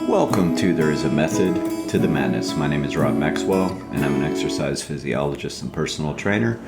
Welcome to There Is a Method to the Madness. My name is Rob Maxwell, and I'm an exercise physiologist and personal trainer.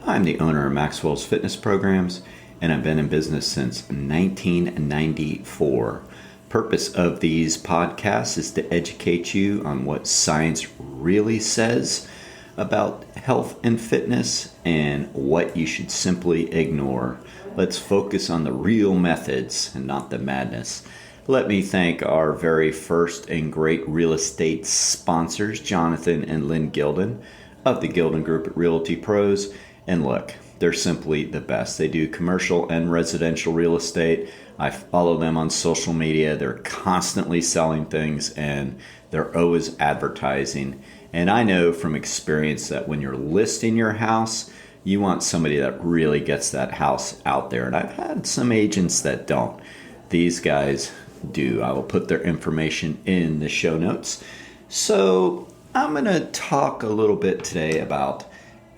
I'm the owner of Maxwell's Fitness Programs, and I've been in business since 1994. Purpose of these podcasts is to educate you on what science really says about health and fitness and what you should simply ignore. Let's focus on the real methods and not the madness. Let me thank our very first and great real estate sponsors, Jonathan and Lyn Gildon of the Gildon Group at Realty Pros. And look, they're simply the best. They do commercial and residential real estate. I follow them on social media. They're constantly selling things and they're always advertising. And I know from experience that when you're listing your house, you want somebody that really gets that house out there. And I've had some agents that don't. These guys do. I will put their information in the show notes. So I'm going to talk a little bit today about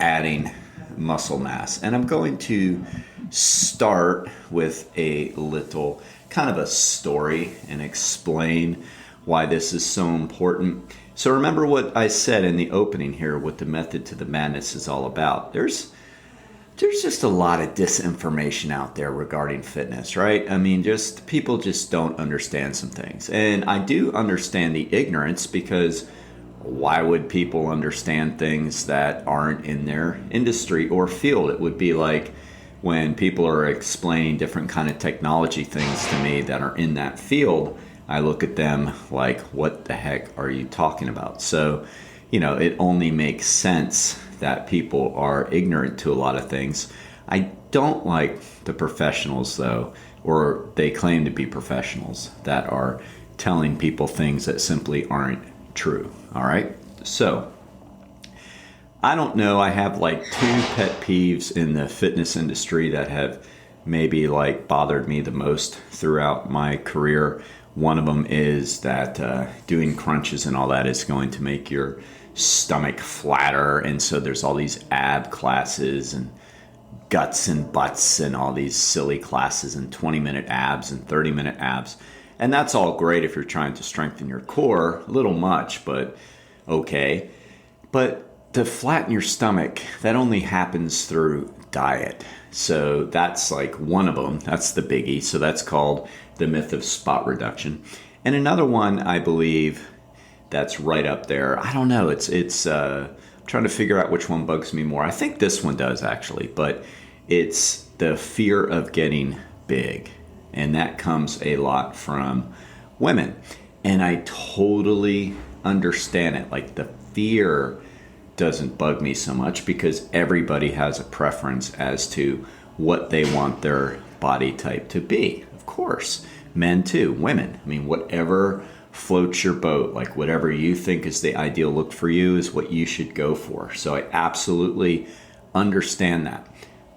adding muscle mass. And I'm going to start with a little kind of a story and explain why this is so important. So remember what I said in the opening here, what the method to the madness is all about. There's just a lot of disinformation out there regarding fitness, right? I mean, people just don't understand some things. And I do understand the ignorance, because why would people understand things that aren't in their industry or field? It would be like when people are explaining different kind of technology things to me that are in that field, I look at them like, what the heck are you talking about? So, it only makes sense that people are ignorant to a lot of things. I don't like the professionals, though, or they claim to be professionals, that are telling people things that simply aren't true. All right? So, I don't know. I have like two pet peeves in the fitness industry that have maybe bothered me the most throughout my career. One of them is that doing crunches and all that is going to make your stomach flatter, and so there's all these ab classes and guts and butts and all these silly classes and 20-minute abs and 30-minute abs, and that's all great if you're trying to strengthen your core. A little much, but okay. But to flatten your stomach, that only happens through diet. So that's one of them. That's the biggie. So that's called the myth of spot reduction. And another one, I believe, that's right up there. I don't know. It's trying to figure out which one bugs me more. I think this one does, actually, but it's the fear of getting big. And that comes a lot from women. And I totally understand it. The fear doesn't bug me so much, because everybody has a preference as to what they want their body type to be. Of course, men too, women. I mean, whatever floats your boat, whatever you think is the ideal look for you is what you should go for. So I absolutely understand that.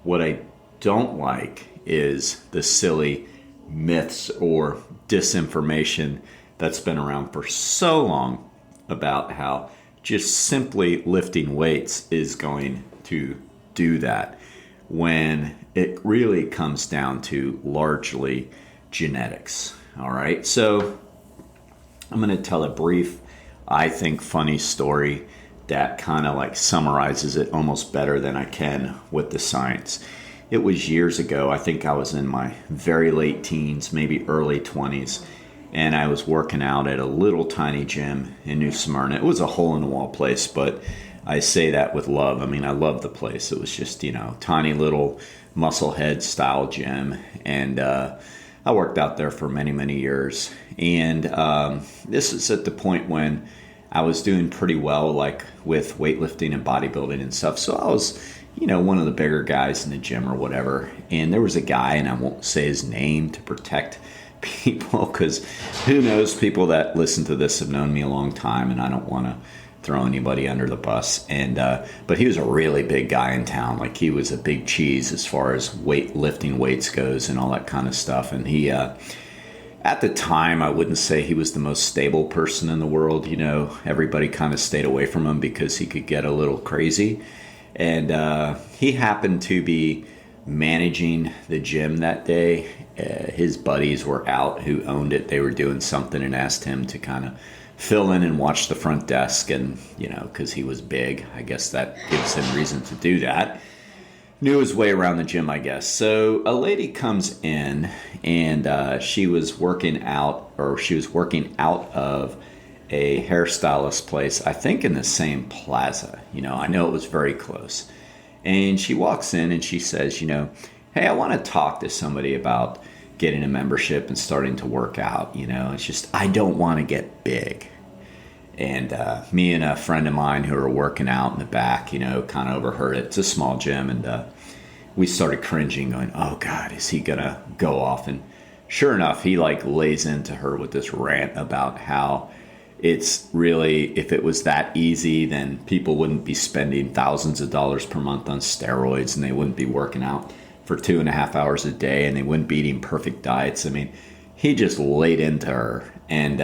What I don't like is the silly myths or disinformation that's been around for so long about how just simply lifting weights is going to do that, when it really comes down to largely genetics. All right, so I'm going to tell a brief, I think, funny story that kind of summarizes it almost better than I can with the science. It was years ago. I think I was in my very late teens, maybe early 20s, and I was working out at a little tiny gym in New Smyrna. It was a hole-in-the-wall place, but I say that with love. I mean, I love the place. It was just, tiny little musclehead style gym, and I worked out there for many, many years. And this is at the point when I was doing pretty well, with weightlifting and bodybuilding and stuff. So I was, one of the bigger guys in the gym or whatever. And there was a guy, and I won't say his name to protect people, because who knows, people that listen to this have known me a long time, and I don't want to throw anybody under the bus. And but he was a really big guy in town. He was a big cheese as far as lifting weights goes and all that kind of stuff. And he at the time, I wouldn't say he was the most stable person in the world. Everybody kind of stayed away from him because he could get a little crazy. And he happened to be managing the gym that day, his buddies were out who owned it. They were doing something and asked him to kind of fill in and watch the front desk. And, because he was big, I guess that gives him reason to do that. Knew his way around the gym, I guess. So a lady comes in and she was working out of a hairstylist place, I think in the same plaza. I know it was very close. And she walks in and she says, hey, I want to talk to somebody about getting a membership and starting to work out. It's just, I don't want to get big. And me and a friend of mine who are working out in the back, kind of overheard it. It's a small gym. And we started cringing, going, oh, God, is he going to go off? And sure enough, he lays into her with this rant about how it's really, if it was that easy, then people wouldn't be spending thousands of dollars per month on steroids, and they wouldn't be working out for 2.5 hours a day, and they wouldn't be eating perfect diets. I mean, he just laid into her. And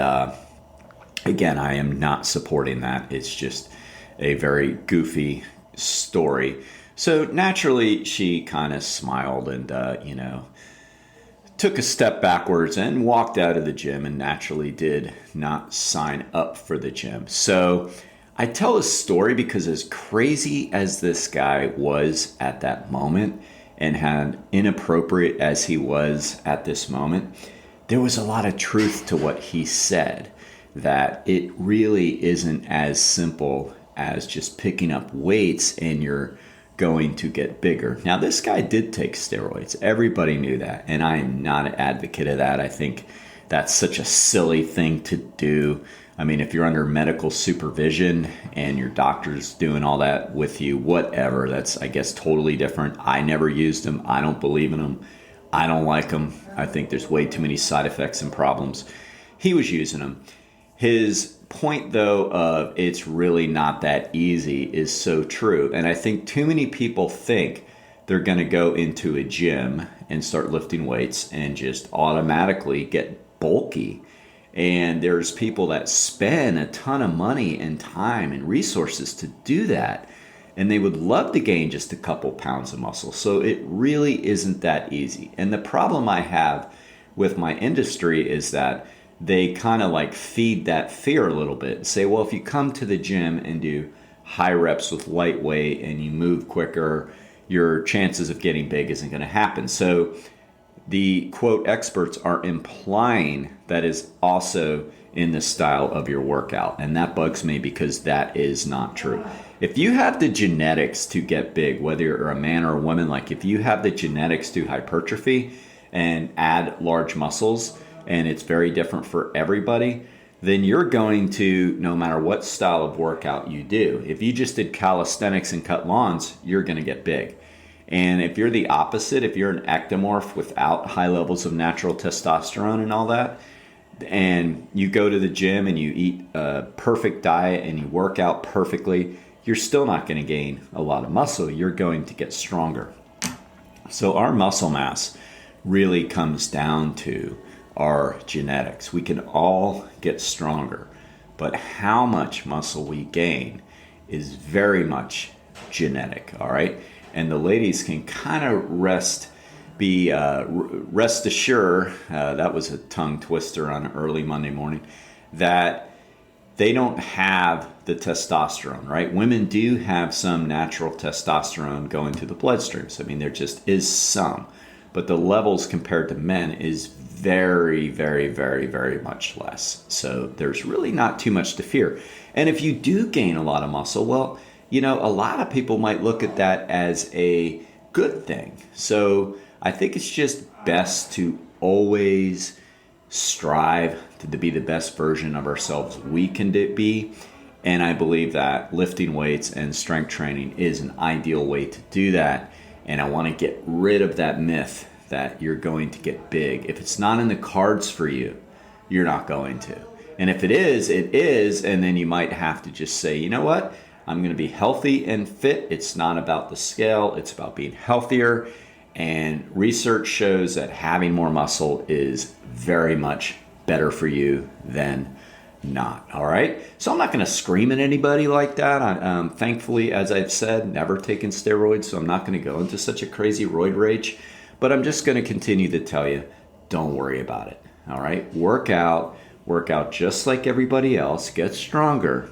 again, I am not supporting that. It's just a very goofy story. So naturally, she kind of smiled and, took a step backwards and walked out of the gym, and naturally did not sign up for the gym. So I tell this story because as crazy as this guy was at that moment and had inappropriate as he was at this moment, there was a lot of truth to what he said, that it really isn't as simple as just picking up weights and you're going to get bigger. Now, this guy did take steroids. Everybody knew that. And I am not an advocate of that. I think that's such a silly thing to do. I mean, if you're under medical supervision and your doctor's doing all that with you, whatever, that's, I guess, totally different. I never used them. I don't believe in them. I don't like them. I think there's way too many side effects and problems. He was using them. His point, though, of it's really not that easy is so true. And I think too many people think they're going to go into a gym and start lifting weights and just automatically get bulky. And there's people that spend a ton of money and time and resources to do that. And they would love to gain just a couple pounds of muscle. So it really isn't that easy. And the problem I have with my industry is that they kind of feed that fear a little bit and say, well, if you come to the gym and do high reps with lightweight and you move quicker, your chances of getting big isn't going to happen. So the quote experts are implying that is also in the style of your workout. And that bugs me because that is not true. If you have the genetics to get big, whether you're a man or a woman, if you have the genetics to hypertrophy and add large muscles, and it's very different for everybody, then you're going to, no matter what style of workout you do, if you just did calisthenics and cut lawns, you're going to get big. And if you're the opposite, if you're an ectomorph without high levels of natural testosterone and all that, and you go to the gym and you eat a perfect diet and you work out perfectly, you're still not going to gain a lot of muscle. You're going to get stronger. So our muscle mass really comes down to our genetics. We can all get stronger, but how much muscle we gain is very much genetic, all right? And the ladies can kind of rest assured, that was a tongue twister on an early Monday morning, that they don't have the testosterone, right? Women do have some natural testosterone going through the bloodstreams. I mean, there just is some, but the levels compared to men is very, very, very, very much less. So there's really not too much to fear. And if you do gain a lot of muscle, well, a lot of people might look at that as a good thing. So I think it's just best to always strive to be the best version of ourselves we can be. And I believe that lifting weights and strength training is an ideal way to do that. And I want to get rid of that myth that you're going to get big. If it's not in the cards for you, you're not going to. And if it is, it is. And then you might have to just say, you know what? I'm going to be healthy and fit. It's not about the scale. It's about being healthier. And research shows that having more muscle is very much better for you than not. All right. So I'm not going to scream at anybody like that. Thankfully, as I've said, never taken steroids. So I'm not going to go into such a crazy roid rage. But I'm just going to continue to tell you don't worry about it. All right? Work out just like everybody else, get stronger,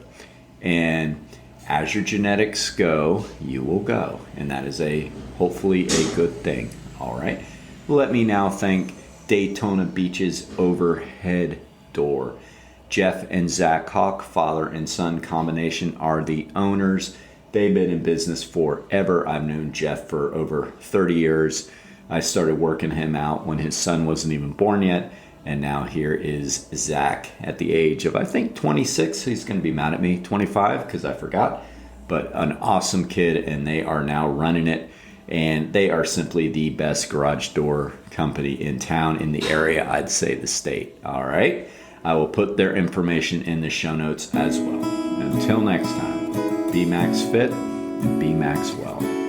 and as your genetics go, you will go. And that is hopefully a good thing. All right? Let me now thank Datyona Beach's overhead door. Jeff and Zach Hawk, father and son combination, are the owners. They've been in business forever. I've known Jeff for over 30 years. I started working him out when his son wasn't even born yet. And now here is Zach at the age of, I think, 26. He's going to be mad at me, 25, because I forgot. But an awesome kid, and they are now running it. And they are simply the best garage door company in town, in the area, I'd say the state. All right? I will put their information in the show notes as well. Until next time, be Max Fit and be Max Well.